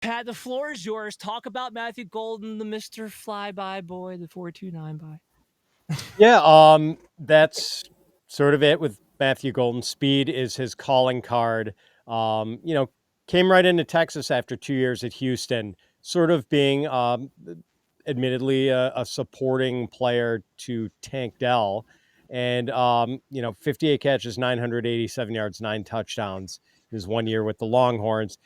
Pat, the floor is yours. Talk about Matthew Golden, the Mr. Flyby boy, the 429 by. Yeah, that's sort of it with Matthew Golden. Speed is his calling card. You know, came right into Texas after 2 years at Houston, sort of being admittedly a supporting player to Tank Dell. And, 58 catches, 987 yards, 9 touchdowns in his 1 year with the Longhorns.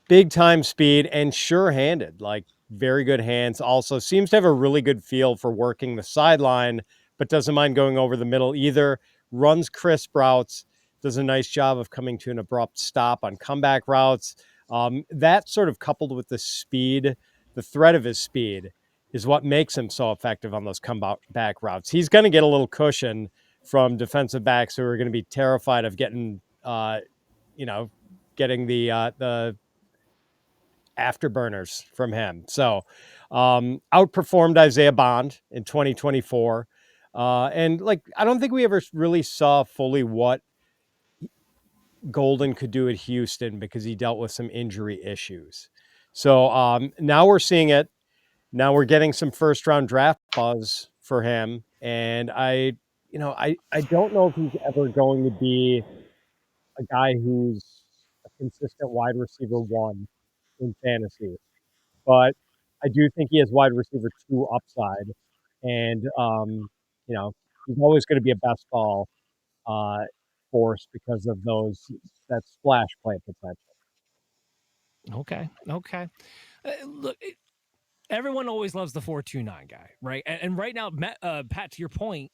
Big time speed and sure handed, like very good hands. Also seems to have a really good feel for working the sideline, but doesn't mind going over the middle either. Runs crisp routes, does a nice job of coming to an abrupt stop on comeback routes. That sort of coupled with the speed, the threat of his speed is what makes him so effective on those comeback routes. He's going to get a little cushion from defensive backs who are going to be terrified of getting, you know, getting the afterburners from him. So outperformed Isaiah Bond in 2024. And like, I don't think we ever really saw fully what Golden could do at Houston because he dealt with some injury issues. So now we're seeing it. Now we're getting some first round draft buzz for him. And I don't know if he's ever going to be a guy who's a consistent wide receiver one in fantasy. But I do think he has wide receiver two upside, and he's always going to be a best ball uh, force because of that splash play potential. Okay. Look, everyone always loves the 429 guy, right? And right now, Pat, to your point,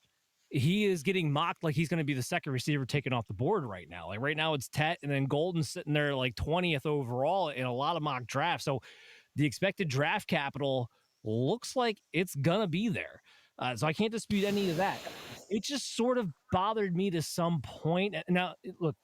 he is getting mocked like he's going to be the second receiver taken off the board right now. Like right now, it's Tet, and then Golden's sitting there like 20th overall in a lot of mock drafts. So the expected draft capital looks like it's gonna be there. So I can't dispute any of that. It just sort of bothered me to some point. Now, look,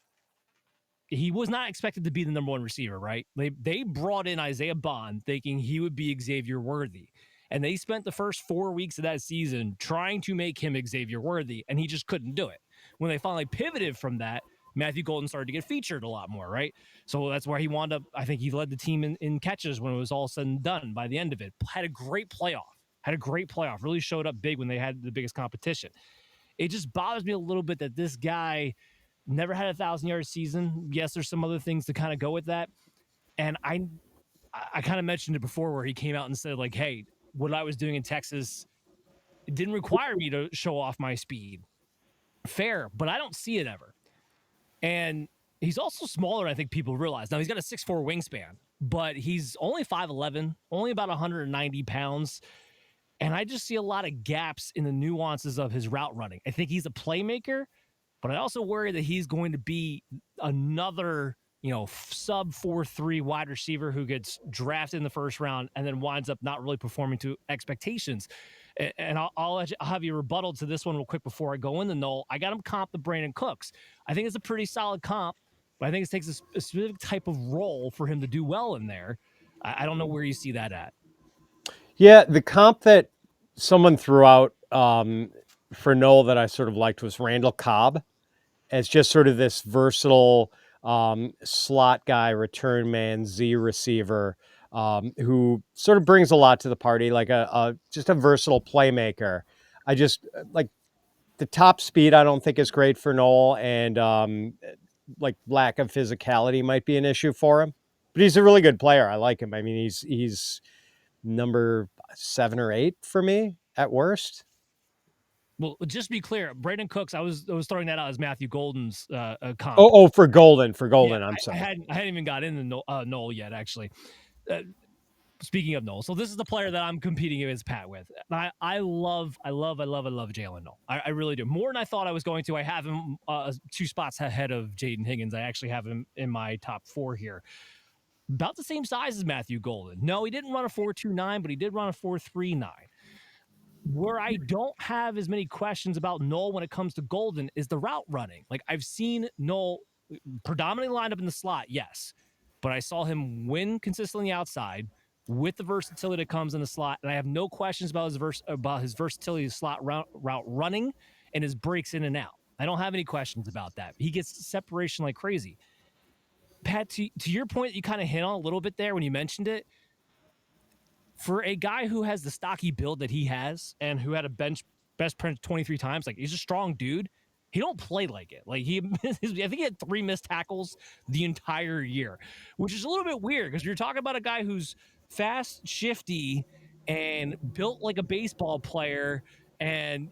he was not expected to be the number one receiver, right? They brought in Isaiah Bond thinking he would be Xavier Worthy. And they spent the first 4 weeks of that season trying to make him Xavier Worthy, and he just couldn't do it. When they finally pivoted from that, Matthew Golden started to get featured a lot more, right? So that's where he wound up. I think he led the team in catches when it was all said and done by the end of it. Had a great playoff. Really showed up big when they had the biggest competition. It just bothers me a little bit that this guy never had 1,000-yard season. Yes, there's some other things to kind of go with that. And I kind of mentioned it before where he came out and said, like, hey, what I was doing in Texas, it didn't require me to show off my speed. Fair, but I don't see it ever. And he's also smaller than I think people realize. Now, he's got a 6'4 wingspan, but he's only 5'11, only about 190 pounds. And I just see a lot of gaps in the nuances of his route running. I think he's a playmaker, but I also worry that he's going to be another, sub 4.3 wide receiver who gets drafted in the first round and then winds up not really performing to expectations. And I'll have you rebuttal to this one real quick before I go into Noel. I got him comp to Brandin Cooks. I think it's a pretty solid comp, but I think it takes a specific type of role for him to do well in there. I don't know where you see that at. Yeah, the comp that someone threw out for Noel that I sort of liked was Randall Cobb as just sort of this versatile slot guy, return man, Z receiver who sort of brings a lot to the party, like just a versatile playmaker. I just like the top speed. I don't think is great for Noel, and like lack of physicality might be an issue for him. But he's a really good player. I like him. I mean, he's number 7 or 8 for me at worst. Well, just be clear, Brandin Cooks. I was throwing that out as Matthew Golden's comp. For Golden, Yeah, I'm I sorry. hadn't even got into Noel yet, actually. Uh, Speaking of Noel, so this is the player that I'm competing against Pat with. I love Jalen Noel. I really do. More than I thought I was going to. I have him 2 spots ahead of Jaden Higgins. I actually have him in my top 4 here. About the same size as Matthew Golden. No, he didn't run a 4.29, but he did run a 4.39. Where I don't have as many questions about Noel when it comes to Golden is the route running. Like I've seen Noel predominantly lined up in the slot, yes, but I saw him win consistently outside with the versatility that comes in the slot, and I have no questions about his versatility slot route running and his breaks in and out. I don't have any questions about that. He gets separation like crazy. Pat, to your point, you kind of hit on a little bit there when you mentioned it. For a guy who has the stocky build that he has and who had a best print 23 times, like he's a strong dude. He don't play like it. Like I think he had 3 missed tackles the entire year, which is a little bit weird because you're talking about a guy who's fast, shifty, and built like a baseball player, and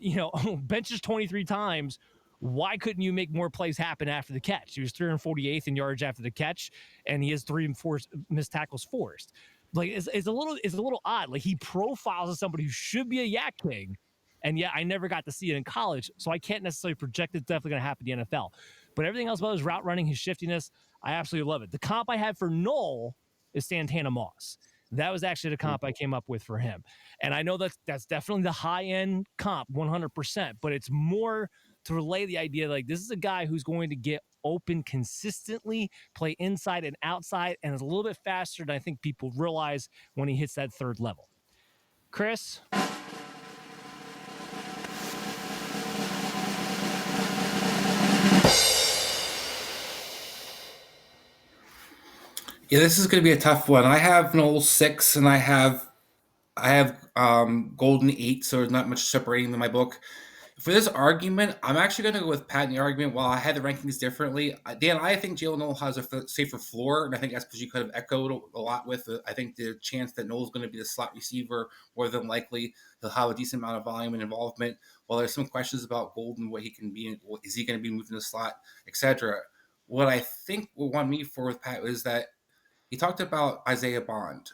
benches 23 times. Why couldn't you make more plays happen after the catch? He was 348th in yards after the catch, and he has 3 and 4 missed tackles forced. Like it's a little odd. Like he profiles as somebody who should be a yak king, and yet I never got to see it in college, so I can't necessarily project it's definitely going to happen in the NFL. But everything else about his route running, his shiftiness, I absolutely love it. The comp I had for Noel is Santana Moss. That was actually the comp I came up with for him, and I know that's definitely the high end comp, 100%. But it's more to relay the idea like this is a guy who's going to get open consistently, play inside and outside, and is a little bit faster than I think people realize when he hits that third level. Chris? Yeah, this is going to be a tough one. I have Noel 6, and I have Golden 8, so there's not much separating in my book. For this argument, I'm actually going to go with Pat in the argument. While I had the rankings differently, Dan, I think Jalen Noel has a safer floor, and I think that's because you could have echoed a lot with I think the chance that Noel's going to be the slot receiver, more than likely he'll have a decent amount of volume and involvement. While there's some questions about Golden, what he can be, is he going to be moved in the slot, etc. What I think will want me for with Pat is that he talked about Isaiah Bond.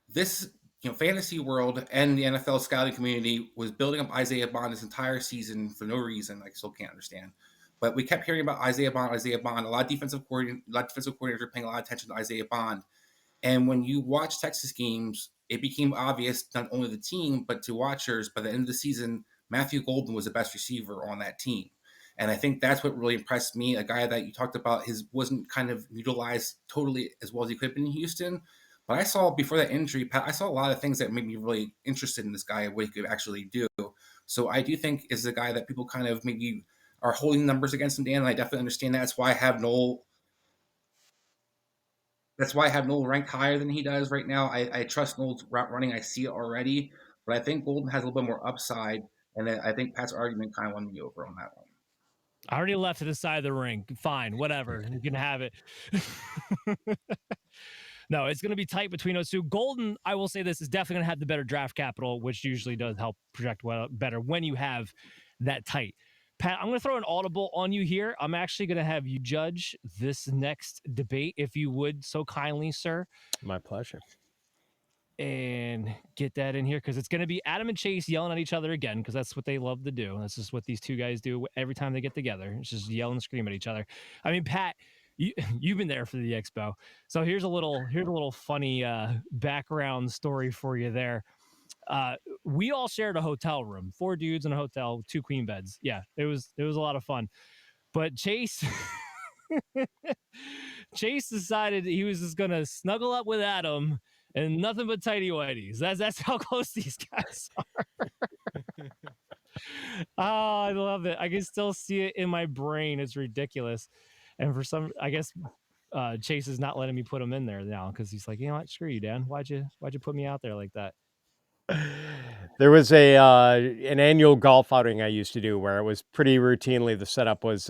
This fantasy world and the NFL scouting community was building up Isaiah Bond this entire season for no reason. I still can't understand. But we kept hearing about Isaiah Bond. A lot of defensive coordinators are paying a lot of attention to Isaiah Bond. And when you watch Texas games, it became obvious not only to the team, but to watchers by the end of the season, Matthew Golden was the best receiver on that team. And I think that's what really impressed me. A guy that you talked about wasn't kind of utilized totally as well as he could have been in Houston. But I saw before that injury, Pat, I saw a lot of things that made me really interested in this guy and what he could actually do. So I do think is a guy that people kind of maybe are holding numbers against him, Dan, and I definitely understand that. That's why I have Noel ranked higher than he does right now. I trust Noel's route running. I see it already. But I think Golden has a little bit more upside, and I think Pat's argument kind of won me over on that one. I already left to the side of the ring. Fine, whatever. You can have it. No, it's going to be tight between those two. Golden, I will say this, is definitely going to have the better draft capital, which usually does help project better when you have that tight. Pat, I'm going to throw an audible on you here. I'm actually going to have you judge this next debate, if you would so kindly, sir. My pleasure. And get that in here because it's going to be Adam and Chase yelling at each other again because that's what they love to do. That's just what these two guys do every time they get together. It's just yell and scream at each other. I mean, Pat, you've been there for the expo, so here's a little funny background story for you there. We all shared a hotel room, 4 dudes in a hotel, 2 queen beds. Yeah, it was a lot of fun. But Chase decided he was just gonna snuggle up with Adam and nothing but tighty whities. That's how close these guys are. Oh, I love it. I can still see it in my brain. It's ridiculous. And for some, I guess Chase is not letting me put him in there now because he's like, you know what, screw you, Dan. Why'd you put me out there like that? There was an annual golf outing I used to do where it was pretty routinely the setup was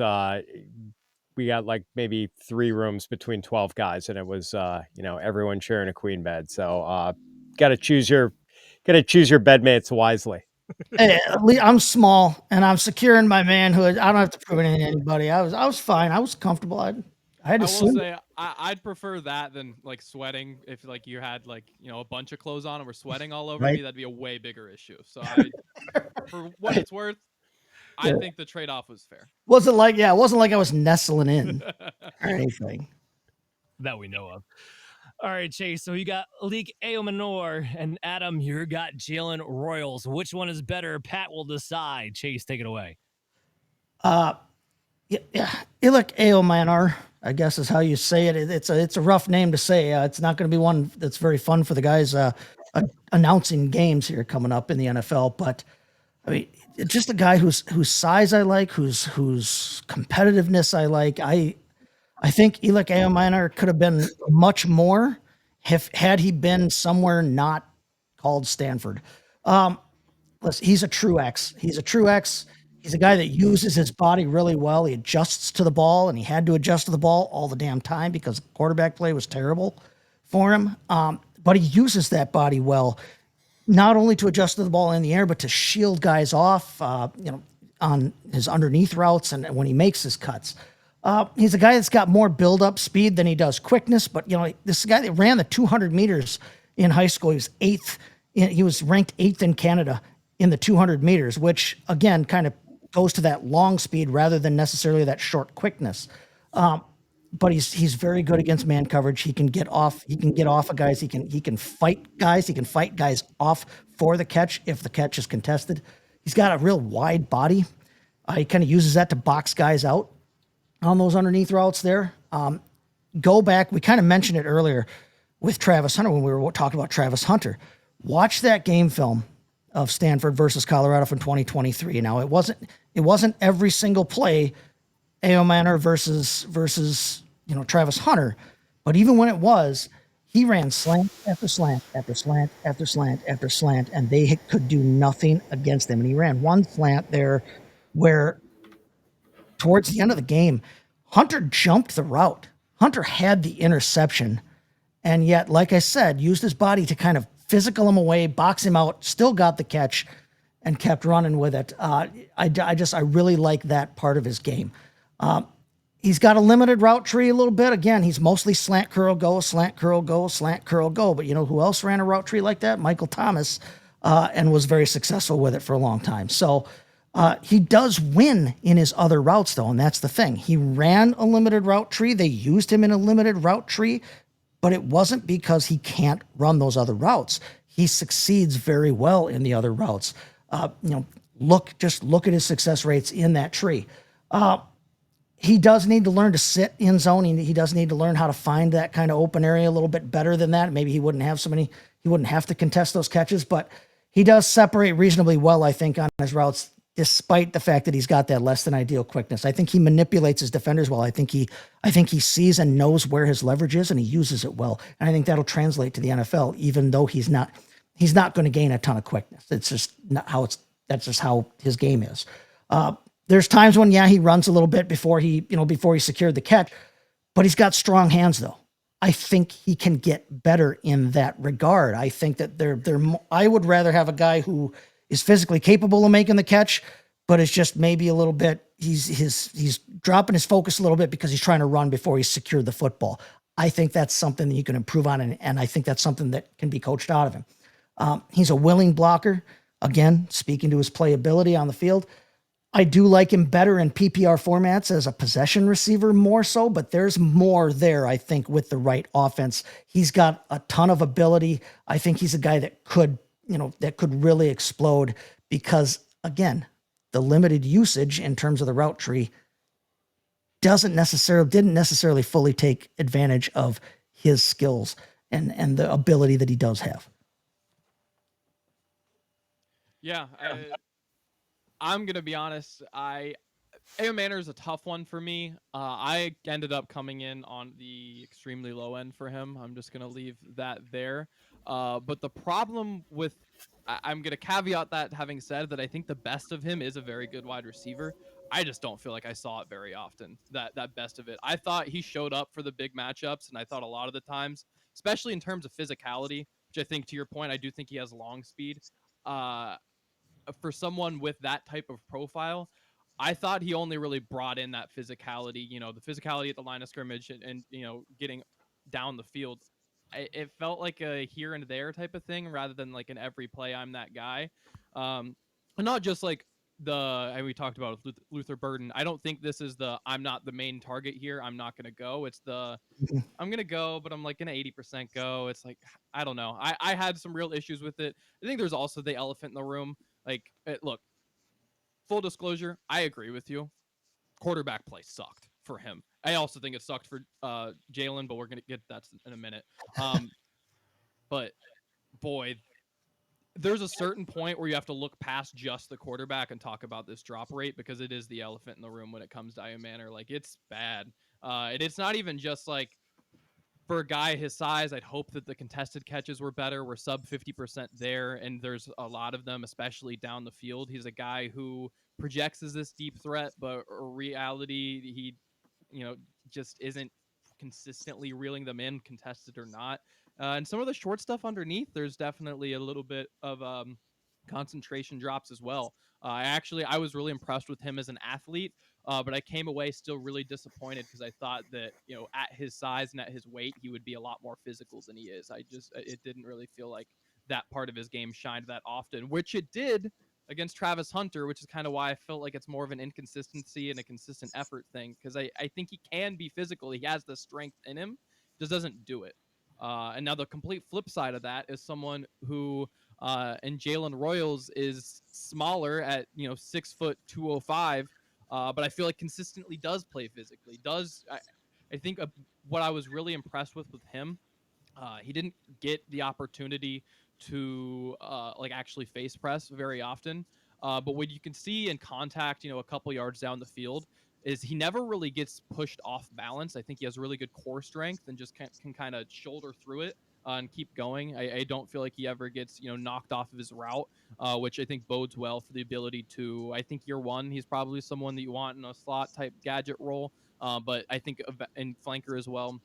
we got like maybe 3 rooms between 12 guys, and it was everyone sharing a queen bed. So got to choose your bedmates wisely. Hey, I'm small and I'm secure in my manhood. I don't have to prove anything to anybody. I was fine. I was comfortable. I had to will say I'd prefer that than like sweating. If like you had like a bunch of clothes on and were sweating all over me, that'd be a way bigger issue. So for what it's worth, I think the trade-off was fair. It wasn't like I was nestling in or anything that we know of. All right, Chase. So you got Elic, Ayomanor, and Adam, you got Jalen Royals. Which one is better? Pat will decide. Chase, take it away. Yeah, Elic, Ayomanor, I guess is how you say it. It's a rough name to say. It's not going to be one that's very fun for the guys announcing games here coming up in the NFL. But I mean, just a guy whose size I like, whose competitiveness I like. I think Elic Ayomanor could have been much more had he been somewhere not called Stanford. Listen, he's a true X. He's a true X. He's a guy that uses his body really well. He adjusts to the ball, and he had to adjust to the ball all the damn time because quarterback play was terrible for him. But he uses that body well, not only to adjust to the ball in the air, but to shield guys off, on his underneath routes and when he makes his cuts. He's a guy that's got more build-up speed than he does quickness. But this is a guy that ran the 200 meters in high school. He was eighth. He was ranked eighth in Canada in the 200 meters, which again kind of goes to that long speed rather than necessarily that short quickness. But he's very good against man coverage. He can get off. He can get off of guys. He can fight guys. He can fight guys off for the catch if the catch is contested. He's got a real wide body. He kind of uses that to box guys out on those underneath routes there. Go back. We kind of mentioned it earlier with Travis Hunter when we were talking about Travis Hunter. Watch that game film of Stanford versus Colorado from 2023. Now it wasn't every single play Ayomanor versus Travis Hunter, but even when it was, he ran slant after slant after slant after slant after slant, and they could do nothing against him. And he ran one slant there where towards the end of the game, Hunter jumped the route. Hunter had the interception, and yet, like I said, used his body to kind of physical him away, box him out, still got the catch, and kept running with it. I really like that part of his game. He's got a limited route tree a little bit. Again, he's mostly slant, curl, go, slant, curl, go, slant, curl, go. But you know who else ran a route tree like that? Michael Thomas, and was very successful with it for a long time. So he does win in his other routes, though, and that's the thing. He ran a limited route tree. They used him in a limited route tree, but it wasn't because he can't run those other routes. He succeeds very well in the other routes. Look at his success rates in that tree. He does need to learn to sit in zone. He does need to learn how to find that kind of open area a little bit better than that. Maybe he wouldn't have to contest those catches, but he does separate reasonably well, I think, on his routes, despite the fact that he's got that less than ideal quickness. I think he manipulates his defenders well. I think he sees and knows where his leverage is, and he uses it well. And I think that'll translate to the NFL, even though he's not going to gain a ton of quickness. It's just not how that's just how his game is. There's times when, he runs a little bit before he secured the catch, but he's got strong hands though. I think he can get better in that regard. I think that I would rather have a guy who is physically capable of making the catch, but it's just maybe a little bit, he's dropping his focus a little bit because he's trying to run before he's secured the football. I think that's something that you can improve on, and I think that's something that can be coached out of him. He's a willing blocker. Again, speaking to his playability on the field, I do like him better in PPR formats as a possession receiver more so, but there's more there, I think, with the right offense. He's got a ton of ability. I think he's a guy that could really explode because, again, the limited usage in terms of the route tree didn't necessarily fully take advantage of his skills and the ability that he does have. Yeah, I'm gonna be honest. Ayomanor is a tough one for me. I ended up coming in on the extremely low end for him. I'm just gonna leave that there. But the problem with, I'm gonna caveat that, having said that, I think the best of him is a very good wide receiver. I just don't feel like I saw it very often. That best of it. I thought he showed up for the big matchups, and I thought a lot of the times, especially in terms of physicality, which I think, to your point, I do think he has long speed. For someone with that type of profile, I thought he only really brought in that physicality, the physicality at the line of scrimmage and getting down the field. It felt like a here and there type of thing rather than like an every play I'm that guy. And not just like we talked about with Luther Burden. I don't think this is I'm not the main target here, I'm not going to go. It's I'm going to go, but I'm like an 80% go. It's like, I don't know. I had some real issues with it. I think there's also the elephant in the room. Look, full disclosure, I agree with you. Quarterback play sucked for him. I also think it sucked for Jalen, but we're going to get that in a minute. But boy, there's a certain point where you have to look past just the quarterback and talk about this drop rate, because it is the elephant in the room when it comes to Ayomanor. Like, it's bad. And it's not even just like, for a guy his size, I'd hope that the contested catches were better. We're sub 50% there, and there's a lot of them, especially down the field. He's a guy who projects as this deep threat, but in reality, he, just isn't consistently reeling them in, contested or not. And some of the short stuff underneath, there's definitely a little bit of concentration drops as well. I was really impressed with him as an athlete. But I came away still really disappointed because I thought that, at his size and at his weight, he would be a lot more physical than he is. It didn't really feel like that part of his game shined that often, which it did against Travis Hunter, which is kind of why I felt like it's more of an inconsistency and a consistent effort thing. Because I think he can be physical. He has the strength in him, just doesn't do it. And now the complete flip side of that is someone who, and Jalen Royals is smaller at 6'205", but I feel like consistently does play physically. I think what I was really impressed with him, he didn't get the opportunity to actually face press very often. But what you can see in contact, a couple yards down the field, is he never really gets pushed off balance. I think he has really good core strength and just can kind of shoulder through it and keep going. I don't feel like he ever gets knocked off of his route, which I think bodes well for the ability to. I think year one, he's probably someone that you want in a slot type gadget role, but I think in flanker as well.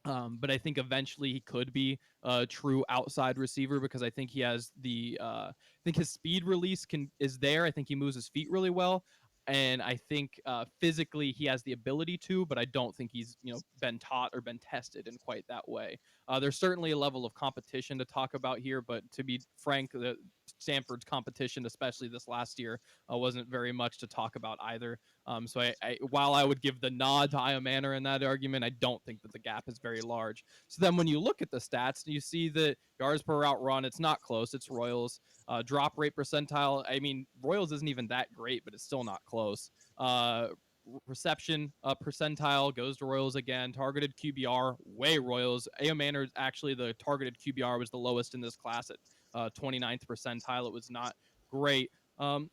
But I think eventually he could be a true outside receiver because I think he has I think his speed release is there. I think he moves his feet really well. And I think physically he has the ability to, but I don't think he's been taught or been tested in quite that way. There's certainly a level of competition to talk about here, but to be frank, Stanford's competition, especially this last year, wasn't very much to talk about either. So while I would give the nod to Ayomanor in that argument, I don't think that the gap is very large. So then when you look at the stats, you see that yards per route run, it's not close. It's Royals. Drop rate percentile, I mean, Royals isn't even that great, but it's still not close. Reception percentile goes to Royals again. Targeted QBR, way Royals. Ayomanor, actually, the targeted QBR was the lowest in this class at 29th percentile. It was not great. And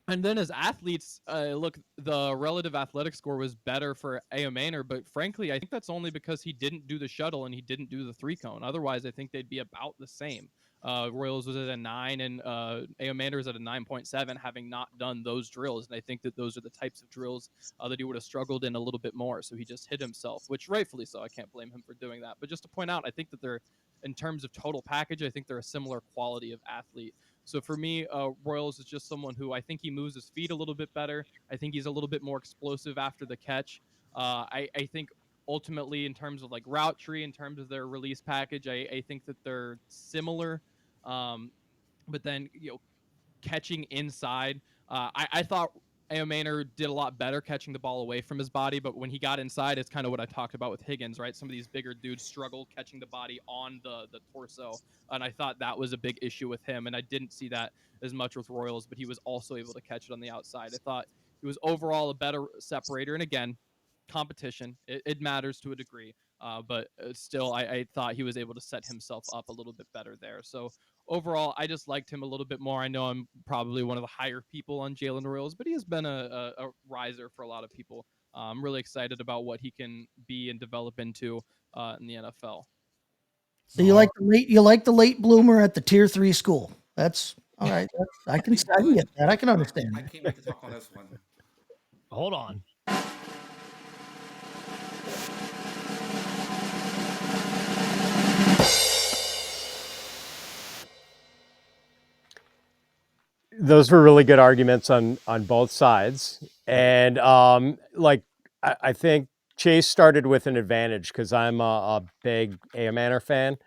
then as athletes, look, the relative athletic score was better for Ayomanor, but frankly, I think that's only because he didn't do the shuttle and he didn't do the 3-cone. Otherwise, I think they'd be about the same. Royals was at a 9 and Ayomanor is at a 9.7, having not done those drills. And I think that those are the types of drills that he would have struggled in a little bit more. So he just hit himself, which rightfully so. I can't blame him for doing that. But just to point out, I think that they're, in terms of total package, I think they're a similar quality of athlete. So for me, Royals is just someone who I think he moves his feet a little bit better. I think he's a little bit more explosive after the catch. I think ultimately, in terms of like route tree, in terms of their release package, I think that they're similar. But then, catching inside, I thought Ayomanor did a lot better catching the ball away from his body, but when he got inside, it's kind of what I talked about with Higgins, right? Some of these bigger dudes struggle catching the body on the torso, and I thought that was a big issue with him, and I didn't see that as much with Royals, but he was also able to catch it on the outside. I thought he was overall a better separator, and again, competition, it matters to a degree, but still, I thought he was able to set himself up a little bit better there. So overall, I just liked him a little bit more. I know I'm probably one of the higher people on Jalen Royals, but he has been a riser for a lot of people. I'm really excited about what he can be and develop into in the NFL. So you like the late bloomer at the tier 3 school. That's all right. I can get that. I can understand. I can't wait to talk on this one. Hold on. Those were really good arguments on both sides. And I think Chase started with an advantage because I'm a big Ayomanor fan.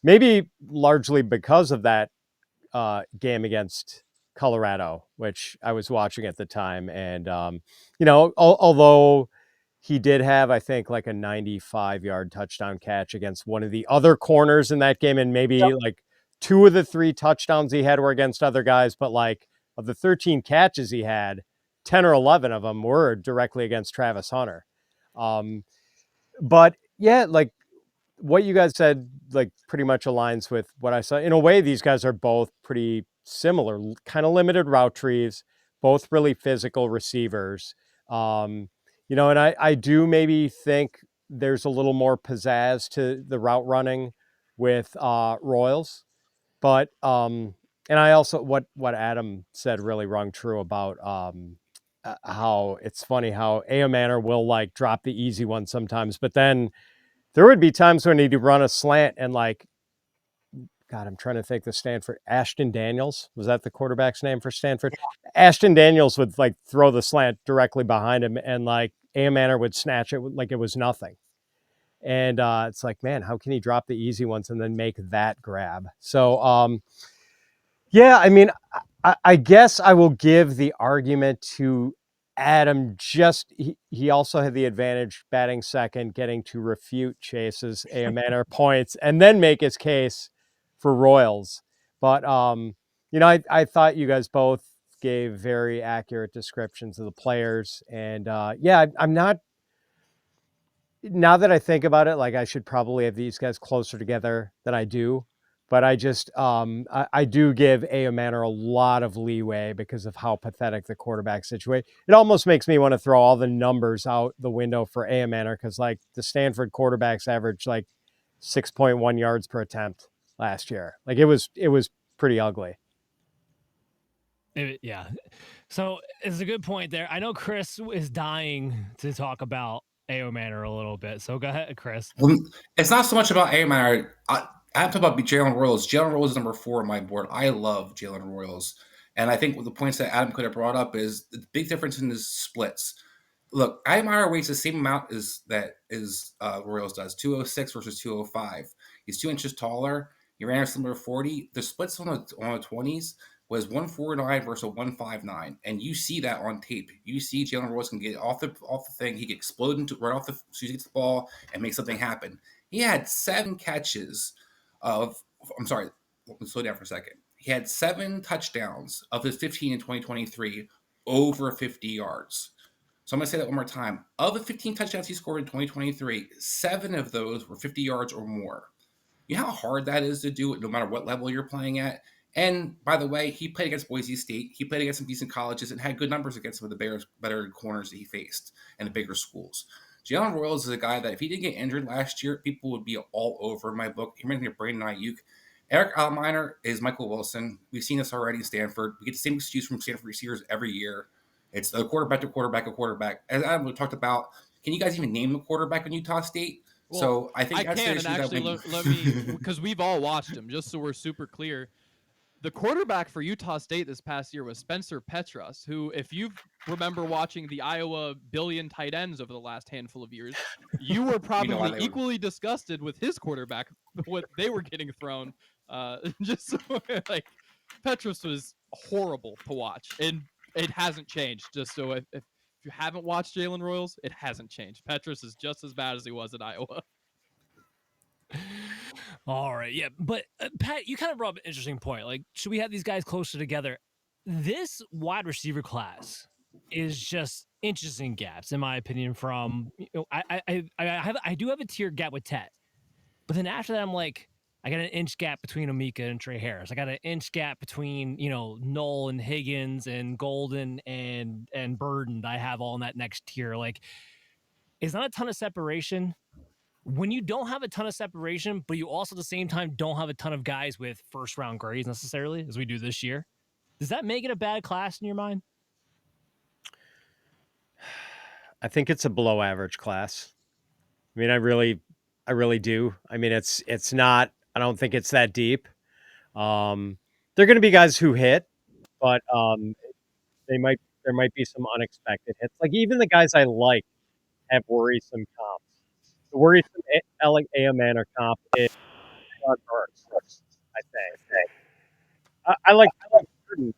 Maybe largely because of that game against Colorado, which I was watching at the time. And, although he did have, I think, like a 95-yard touchdown catch against one of the other corners in that game. And maybe like 2 of the 3 touchdowns he had were against other guys. But like of the 13 catches he had, 10 or 11 of them were directly against Travis Hunter. But yeah, like what you guys said, like pretty much aligns with what I saw. In a way, these guys are both pretty similar, kind of limited route trees, both really physical receivers. And I do maybe think there's a little more pizzazz to the route running with Royals, but and I also what Adam said really rung true about how it's funny how Ayomanor will like drop the easy one sometimes, but then there would be times when he'd run a slant and like, God, I'm trying to think the Stanford, Ashton Daniels. Was that the quarterback's name for Stanford? Ashton Daniels would like throw the slant directly behind him and like Ayomanor would snatch it like it was nothing. And it's like, man, how can he drop the easy ones and then make that grab? So, yeah, I mean, I guess I will give the argument to Adam. Just he also had the advantage batting second, getting to refute Chase's Ayomanor points and then make his case for Royals. But I thought you guys both gave very accurate descriptions of the players, and yeah, I'm not. Now that I think about it, like I should probably have these guys closer together than I do. But I just I do give Ayomanor a lot of leeway because of how pathetic the quarterback situation. It almost makes me want to throw all the numbers out the window for Ayomanor because like the Stanford quarterbacks averaged like 6.1 yards per attempt last year. Like it was pretty ugly. Yeah. So it's a good point there. I know Chris is dying to talk about Ayomanor a little bit. So go ahead, Chris. Well, it's not so much about Ayomanor. I have to talk about Jalen Royals. Jalen Royals is number 4 on my board. I love Jalen Royals. And I think the points that Adam could have brought up is the big difference in his splits. Look, Ayomanor weighs the same amount as Royals does, 206 versus 205. He's 2 inches taller. He ran a similar 40. The splits on the 20s was 149 versus 159, and you see that on tape. You see Jalen Royals can get off the thing. He can explode into right off the as soon as he gets the ball and make something happen. He had 7 catches of. I'm sorry, let's slow down for a second. He had 7 touchdowns of his 15 in 2023 over 50 yards. So I'm going to say that one more time. Of the 15 touchdowns he scored in 2023, 7 of those were 50 yards or more. You know how hard that is to do, no matter what level you're playing at? And by the way, he played against Boise State. He played against some decent colleges and had good numbers against some of the better corners that he faced and the bigger schools. Jalen Royals is a guy that if he didn't get injured last year, people would be all over my book. He reminds me of Brandin Ayuk. Eric Ayomanor is Michael Wilson. We've seen this already in Stanford. We get the same excuse from Stanford receivers every year. It's a quarterback to quarterback to quarterback. As Adam talked about, can you guys even name the quarterback in Utah State? Well, So I think that's can, the and issue actually let me, because we've all watched him, just so we're super clear. The quarterback for Utah State this past year was Spencer Petras, who, if you remember watching the Iowa billion tight ends over the last handful of years, you were probably equally disgusted with his quarterback, what they were getting thrown. Just so, like, Petras was horrible to watch, and it hasn't changed. Just so if you haven't watched Jalen Royals, it hasn't changed. Petras is just as bad as he was at Iowa. All right, yeah, but Pat, you kind of brought up an interesting point. Like, should we have these guys closer together? This wide receiver class is just inches and gaps, in my opinion. From I do have a tier gap with Tet, but then after that, I'm like, I got an inch gap between Amika and Trey Harris. I got an inch gap between Noel and Higgins and Golden and Burden. I have all in that next tier. Like, it's not a ton of separation. When you don't have a ton of separation, but you also at the same time don't have a ton of guys with first round grades necessarily, as we do this year, does that make it a bad class in your mind? I think it's a below average class. I mean, I really do. I mean, it's not. I don't think it's that deep. There are going to be guys who hit, but there might be some unexpected hits. Like even the guys I like have worrisome comps. The worrisome Elic Ayomanor comp is Sean Burns, I think. I like Thornton,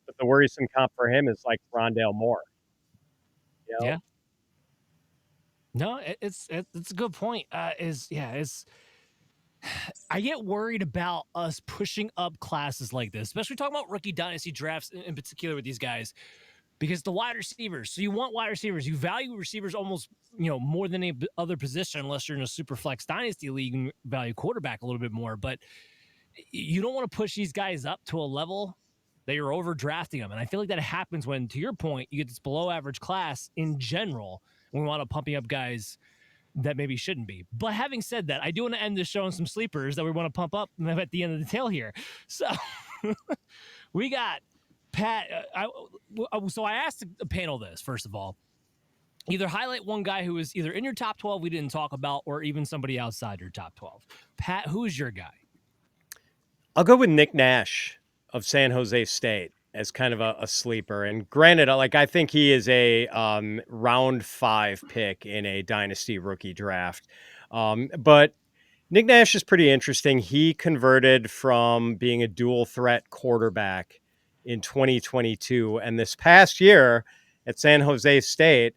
but the worrisome comp for him is like Rondale Moore. Yeah. No, it's a good point. I get worried about us pushing up classes like this, especially talking about rookie dynasty drafts in particular with these guys, because the wide receivers. So you want wide receivers. You value receivers almost more than any other position, unless you're in a super flex dynasty league and value quarterback a little bit more. But you don't want to push these guys up to a level that you're overdrafting them. And I feel like that happens when, to your point, you get this below average class in general. We want to pumping up guys that maybe shouldn't be. But having said that, I do want to end this show on some sleepers that we want to pump up at the end of the tail here. So we got Pat. So I asked the panel this, first of all. Either highlight one guy who is either in your top 12 we didn't talk about, or even somebody outside your top 12. Pat, who's your guy? I'll go with Nick Nash of San Jose State as kind of a sleeper. And granted, like, I think he is a round 5 pick in a dynasty rookie draft. But Nick Nash is pretty interesting. He converted from being a dual threat quarterback in 2022. And this past year at San Jose State,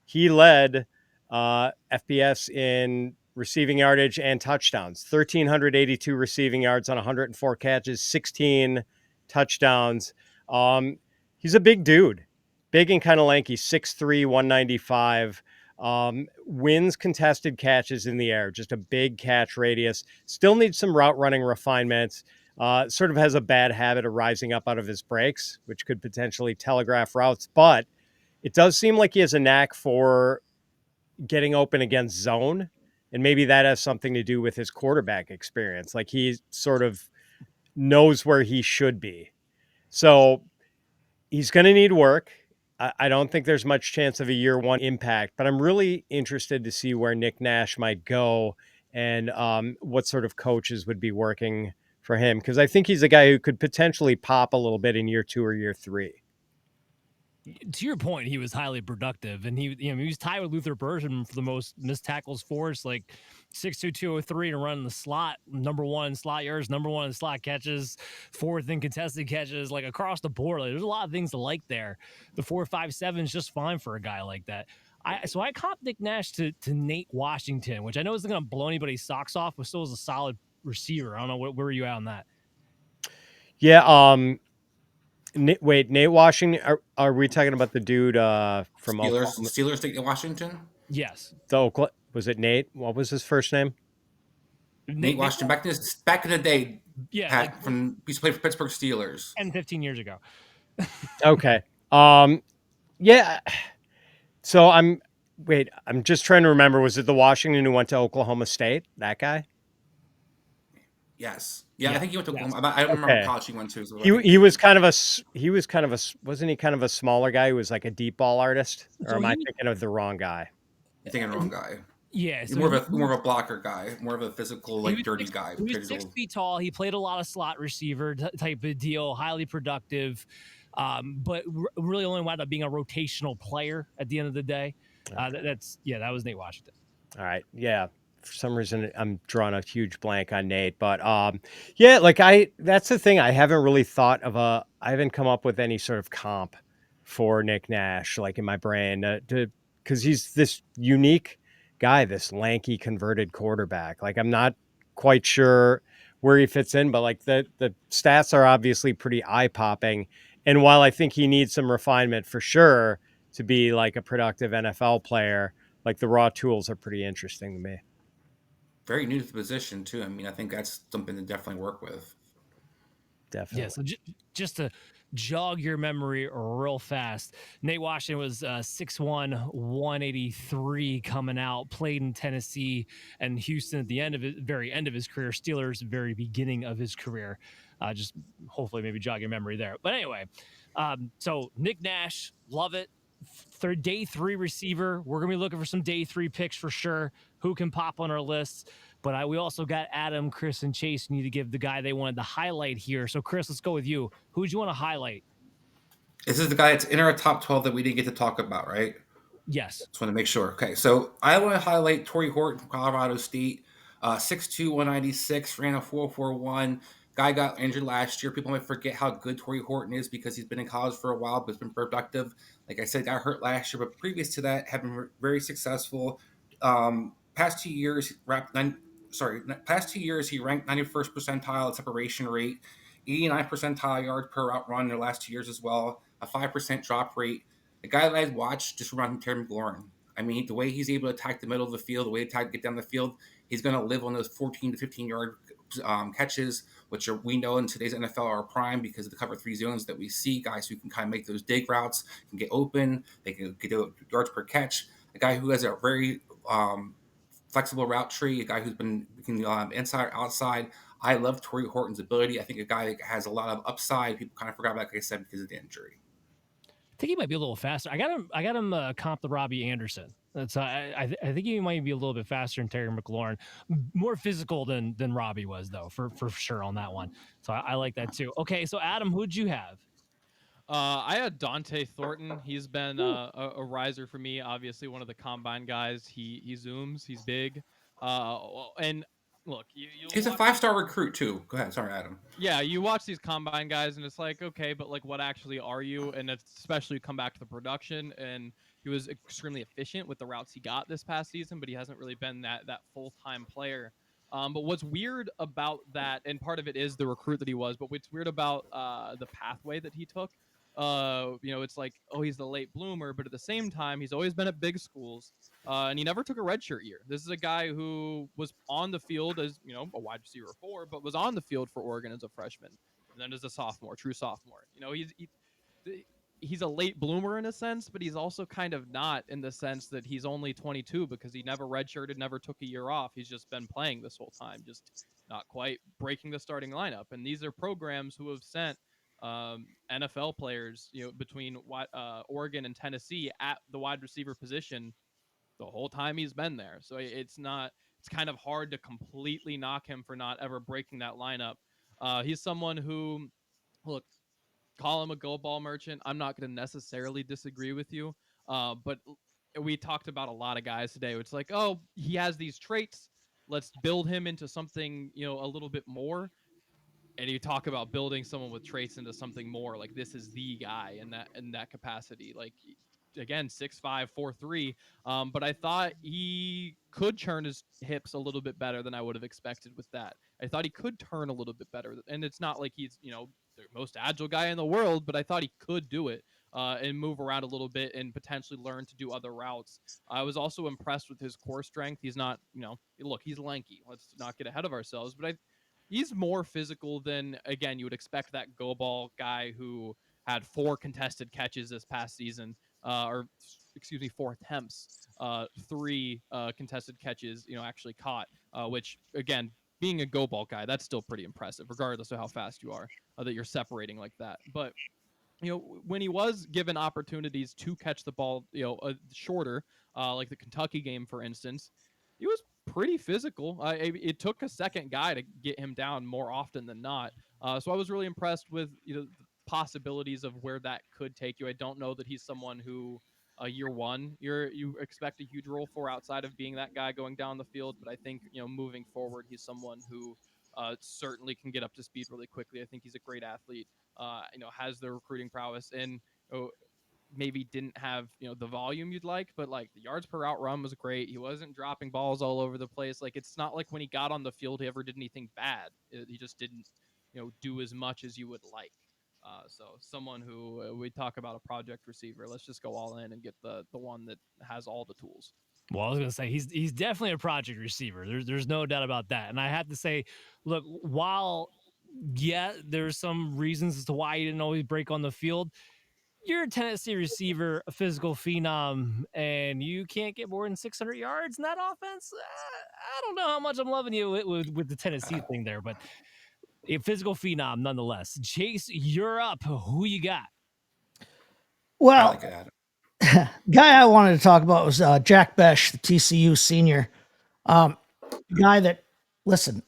he led FBS in receiving yardage and touchdowns. 1,382 receiving yards on 104 catches, 16 touchdowns. He's a big dude, big and kind of lanky, 6'3", 195. Wins contested catches in the air, just a big catch radius. Still needs some route running refinements. Sort of has a bad habit of rising up out of his breaks, which could potentially telegraph routes. But it does seem like he has a knack for getting open against zone. And maybe that has something to do with his quarterback experience. Like, he sort of knows where he should be. So he's going to need work. I don't think there's much chance of a year one impact, but I'm really interested to see where Nick Nash might go and what sort of coaches would be working for him. Because I think he's a guy who could potentially pop a little bit in year 2 or year 3. To your point, he was highly productive, and he was tied with Luther Burden for the most missed tackles forced, like 6'2", 203, and running the slot, number 1 in slot yards, number 1 in slot catches, 4th in contested catches, like across the board. Like, there's a lot of things to like there. The 4.57 is just fine for a guy like that. So I comp Nick Nash to Nate Washington, which I know isn't going to blow anybody's socks off, but still is a solid receiver. I don't know where were you at on that? Yeah. Wait, Nate Washington? Are we talking about the dude from Steelers taking Washington? Yes. Was it Nate? What was his first name? Nate Washington. Back in the day, yeah, Pat, like, he used to play for Pittsburgh Steelers. 10, 15 years ago. Okay. Yeah. So I'm just trying to remember. Was it the Washington who went to Oklahoma State? That guy? Yes. Yeah, I think he went to Oklahoma. Yes. I don't remember college he went to. So he was kind of a wasn't he kind of a smaller guy who was like a deep ball artist? Or So am I thinking of the wrong guy? You're thinking the wrong guy. Yeah, so more of a blocker guy, more of a physical, like dirty guy. He was 6 feet tall. He played a lot of slot receiver type of deal, highly productive, but really only wound up being a rotational player at the end of the day. Okay. That was Nate Washington. All right, yeah. For some reason, I'm drawing a huge blank on Nate, but yeah, like that's the thing. I haven't really thought of I haven't come up with any sort of comp for Nick Nash, like in my brain, because he's this unique guy, this lanky converted quarterback. Like, I'm not quite sure where he fits in, but like the stats are obviously pretty eye popping. And while I think he needs some refinement for sure to be like a productive NFL player, like the raw tools are pretty interesting to me. Very new to the position too. I mean, I think that's something to definitely work with. Definitely. Yeah. So just to jog your memory real fast, Nate Washington was 6'1", 183 coming out, played in Tennessee and Houston at the very end of his career, Steelers very beginning of his career. Just hopefully maybe jog your memory there. But anyway, so Nick Nash, love it. Day 3 receiver. We're going to be looking for some day 3 picks for sure. Who can pop on our lists? But we also got Adam, Chris, and Chase need to give the guy they wanted to highlight here. So, Chris, let's go with you. Who do you want to highlight? This is the guy that's in our top 12 that we didn't get to talk about, right? Yes. Just want to make sure. Okay, so I want to highlight Torrey Horton from Colorado State. 6'2", 196, ran a 4.41. Guy got injured last year. People might forget how good Torrey Horton is because he's been in college for a while, but has been productive. Like I said, got hurt last year, but previous to that, have been very successful. Past 2 years, he ranked 91st percentile at separation rate, 89th percentile yards per route run in their last 2 years as well, a 5% drop rate. The guy that I watched just around Terry McLaurin. I mean, the way he's able to attack the middle of the field, the way to get down the field, he's going to live on those 14 to 15 yard catches, which we know in today's NFL are prime because of the cover 3 zones that we see. Guys who can kind of make those dig routes, can get open, they can get yards per catch. A guy who has a very flexible route tree, a guy who's been inside or outside. I love Torrey Horton's ability. I think a guy that has a lot of upside. People kind of forgot about, like I said, because of the injury. I think he might be a little faster. I got him comp to Robbie Anderson. That's I think he might be a little bit faster than Terry McLaurin, more physical than Robbie was though, for sure on that one. So I like that too. Okay, so Adam, who'd you have? I had Donte Thornton. He's been a riser for me. Obviously, one of the combine guys. He zooms. He's big. And look, he's a 5-star recruit too. Go ahead. Sorry, Adam. Yeah, you watch these combine guys, and it's like, okay, but like, what actually are you? And especially come back to the production, and he was extremely efficient with the routes he got this past season, but he hasn't really been that full-time player. But what's weird about that, and part of it is the recruit that he was, but what's weird about the pathway that he took, it's like, oh, he's the late bloomer, but at the same time, he's always been at big schools, and he never took a redshirt year. This is a guy who was on the field as, a wide receiver 4, but was on the field for Oregon as a freshman, and then as a sophomore, true sophomore. He's a late bloomer in a sense, but he's also kind of not, in the sense that he's only 22 because he never redshirted, never took a year off. He's just been playing this whole time, just not quite breaking the starting lineup. And these are programs who have sent NFL players, between Oregon and Tennessee at the wide receiver position the whole time he's been there. So it's kind of hard to completely knock him for not ever breaking that lineup. He's someone who, look, call him a go ball merchant. I'm not going to necessarily disagree with you. But we talked about a lot of guys today. It's like, oh, he has these traits. Let's build him into something, a little bit more. And you talk about building someone with traits into something more, like this is the guy in that capacity. Like, again, 6'5", 4'3". But I thought he could turn his hips a little bit better than I would have expected with that. I thought he could turn a little bit better. And it's not like he's, the most agile guy in the world, but I thought he could do it and move around a little bit and potentially learn to do other routes. I was also impressed with his core strength. He's not, look, he's lanky. Let's not get ahead of ourselves. But he's more physical than, again, you would expect that go ball guy who had 4 contested catches this past season, 4 attempts, 3 contested catches, actually caught, which, again, being a go ball guy, that's still pretty impressive, regardless of how fast you are, that you're separating like that. But, when he was given opportunities to catch the ball, shorter, like the Kentucky game, for instance, he was pretty physical. It took a second guy to get him down more often than not. So I was really impressed with, the possibilities of where that could take you. I don't know that he's someone who year one you expect a huge role for outside of being that guy going down the field. But I think, moving forward, he's someone who certainly can get up to speed really quickly. I think he's a great athlete, has the recruiting prowess, and maybe didn't have, the volume you'd like, but like the yards per out run was great. He wasn't dropping balls all over the place. Like, it's not like when he got on the field, he ever did anything bad. He just didn't, do as much as you would like. So someone who we talk about a project receiver, let's just go all in and get the one that has all the tools. Well, I was going to say he's definitely a project receiver. There's no doubt about that. And I have to say, look, while there's some reasons as to why he didn't always break on the field, you're a Tennessee receiver, a physical phenom, and you can't get more than 600 yards in that offense. I don't know how much I'm loving you with the Tennessee thing there, but a physical phenom nonetheless. Chase, you're up. Who you got? Well, guy I wanted to talk about was Jack Bech, the TCU senior. Guy that, listen,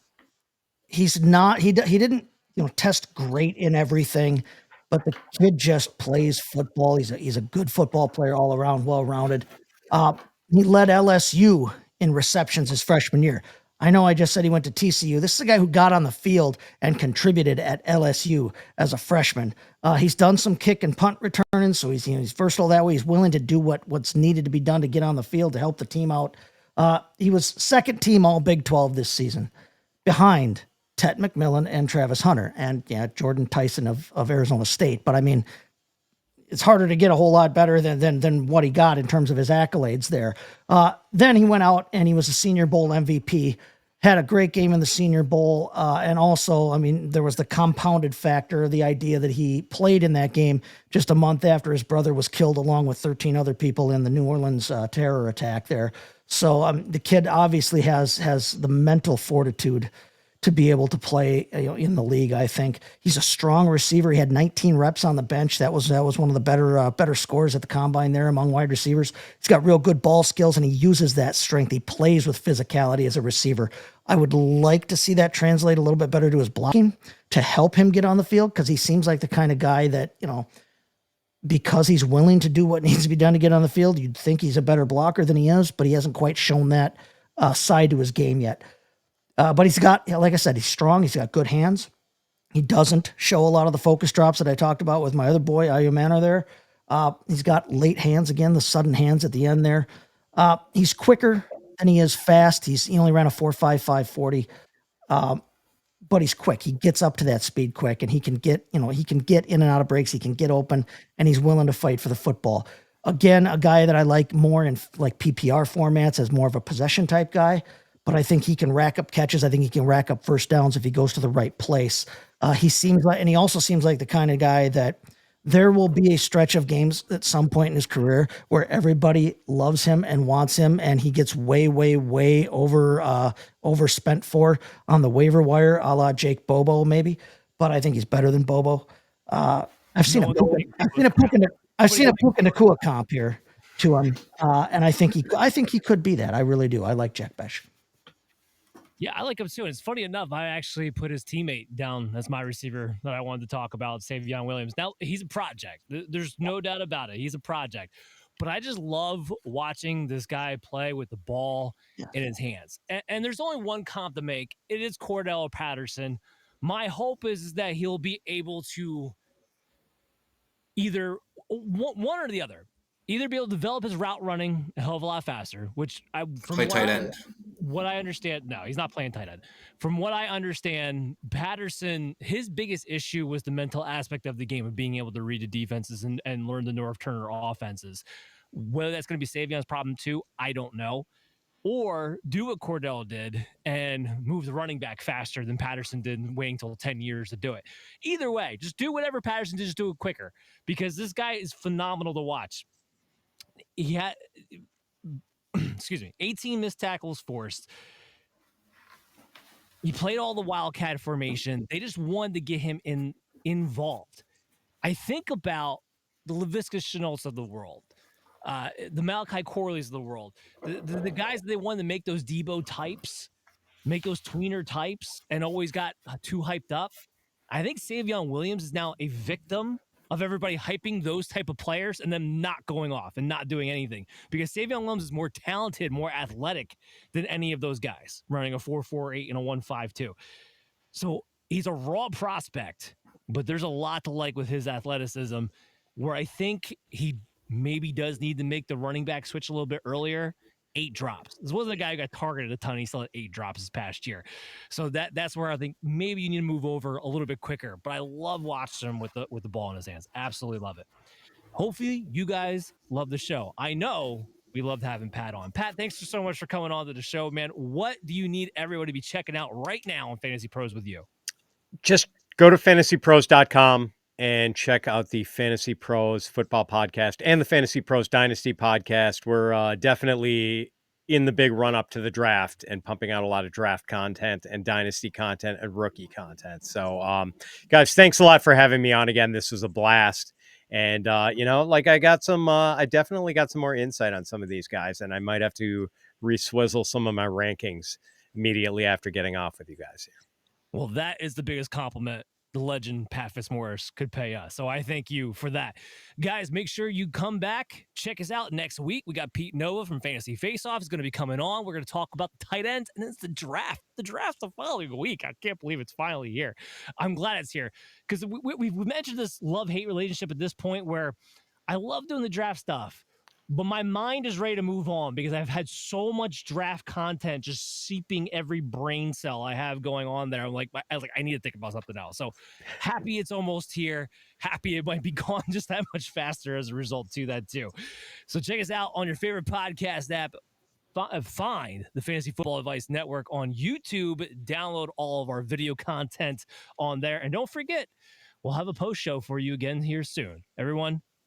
he's not, he didn't, test great in everything, but the kid just plays football. He's a good football player all around, well-rounded. He led LSU in receptions his freshman year. I know I just said he went to TCU. This is a guy who got on the field and contributed at LSU as a freshman. He's done some kick and punt returning, so he's versatile that way. He's willing to do what's needed to be done to get on the field to help the team out. He was second team All Big 12 this season, behind Tet McMillan and Travis Hunter, and Jordan Tyson of Arizona State. But I mean, it's harder to get a whole lot better than what he got in terms of his accolades there. Then he went out and he was a Senior Bowl MVP. had a great game in the Senior Bowl. And also, I mean, there was the compounded factor, the idea that he played in that game just a month after his brother was killed along with 13 other people in the New Orleans terror attack there. So the kid obviously has the mental fortitude to be able to play in the league. I think he's a strong receiver. He had 19 reps on the bench. That was one of the better scores at the combine there among wide receivers. He's got real good ball skills, and he uses that strength. He plays with physicality as a receiver. I would like to see that translate a little bit better to his blocking to help him get on the field, because he seems like the kind of guy that, because he's willing to do what needs to be done to get on the field, you'd think he's a better blocker than he is, but he hasn't quite shown that side to his game yet. But he's got, like I said, he's strong. He's got good hands. He doesn't show a lot of the focus drops that I talked about with my other boy, Ayomanor there. He's got late hands again, the sudden hands at the end there. He's quicker than he is fast. He only ran a 4.5, 540. But he's quick. He gets up to that speed quick, and he can get in and out of breaks. He can get open, and he's willing to fight for the football. Again, a guy that I like more in like PPR formats as more of a possession type guy. But I think he can rack up catches. I think he can rack up first downs if he goes to the right place. He also seems like the kind of guy that there will be a stretch of games at some point in his career where everybody loves him and wants him, and he gets way, way, way overspent for on the waiver wire, a la Jake Bobo maybe. But I think he's better than Bobo. I've seen a Puka Nakua comp here to him, and I think he could be that. I really do. I like Jack Bech. Yeah, I like him too. And it's funny enough, I actually put his teammate down as my receiver that I wanted to talk about, Savon Williams. Now, he's a project. There's no doubt about it. He's a project. But I just love watching this guy play with the ball in his hands. And there's only one comp to make. It is Cordell Patterson. My hope is that he'll be able to either one or the other. Either be able to develop his route running a hell of a lot faster, which play tight end. What I understand, no, he's not playing tight end. From what I understand, Patterson, his biggest issue was the mental aspect of the game of being able to read the defenses and learn the North Turner offenses. Whether that's going to be Savion's problem too, I don't know. Or do what Cordell did and move the running back faster than Patterson did, waiting until 10 years to do it. Either way, just do whatever Patterson did, just do it quicker, because this guy is phenomenal to watch. He had, 18 missed tackles forced. He played all the Wildcat formation. They just wanted to get him involved. I think about the Laviska Shenaults of the world, the Malachi Corleys of the world, the guys that they wanted to make those Debo types, make those tweener types, and always got too hyped up. I think Savon Williams is now a victim of everybody hyping those type of players and them not going off and not doing anything, because Savon Williams is more talented, more athletic than any of those guys running a 4.48 and a 1.52. So he's a raw prospect, but there's a lot to like with his athleticism, where I think he maybe does need to make the running back switch a little bit earlier. 8 drops. This wasn't a guy who got targeted a ton. He still had 8 drops this past year. So that's where I think maybe you need to move over a little bit quicker. But I love watching him with the ball in his hands. Absolutely love it. Hopefully you guys love the show. I know we loved having Pat on. Pat, thanks so much for coming on to the show, man. What do you need everyone to be checking out right now on Fantasy Pros with you? Just go to fantasypros.com and check out the Fantasy Pros Football Podcast and the Fantasy Pros Dynasty Podcast. We're definitely in the big run up to the draft and pumping out a lot of draft content and dynasty content and rookie content. So, guys, thanks a lot for having me on again. This was a blast. And, I definitely got some more insight on some of these guys, and I might have to re-swizzle some of my rankings immediately after getting off with you guys here. Well, that is the biggest compliment the legend Pat Fitzmaurice could pay us. So I thank you for that. Guys, make sure you come back. Check us out next week. We got Pete Nova from Fantasy Face-Off is going to be coming on. We're going to talk about the tight ends, and then it's the draft. The draft's the following week. I can't believe it's finally here. I'm glad it's here, because we've mentioned this love-hate relationship at this point where I love doing the draft stuff, but my mind is ready to move on because I've had so much draft content just seeping every brain cell I have going on there. I need to think about something else. So happy it's almost here. Happy it might be gone just that much faster as a result to that too. So check us out on your favorite podcast app. find the Fantasy Football Advice Network on YouTube. Download all of our video content on there. And don't forget, we'll have a post show for you again here soon. Everyone,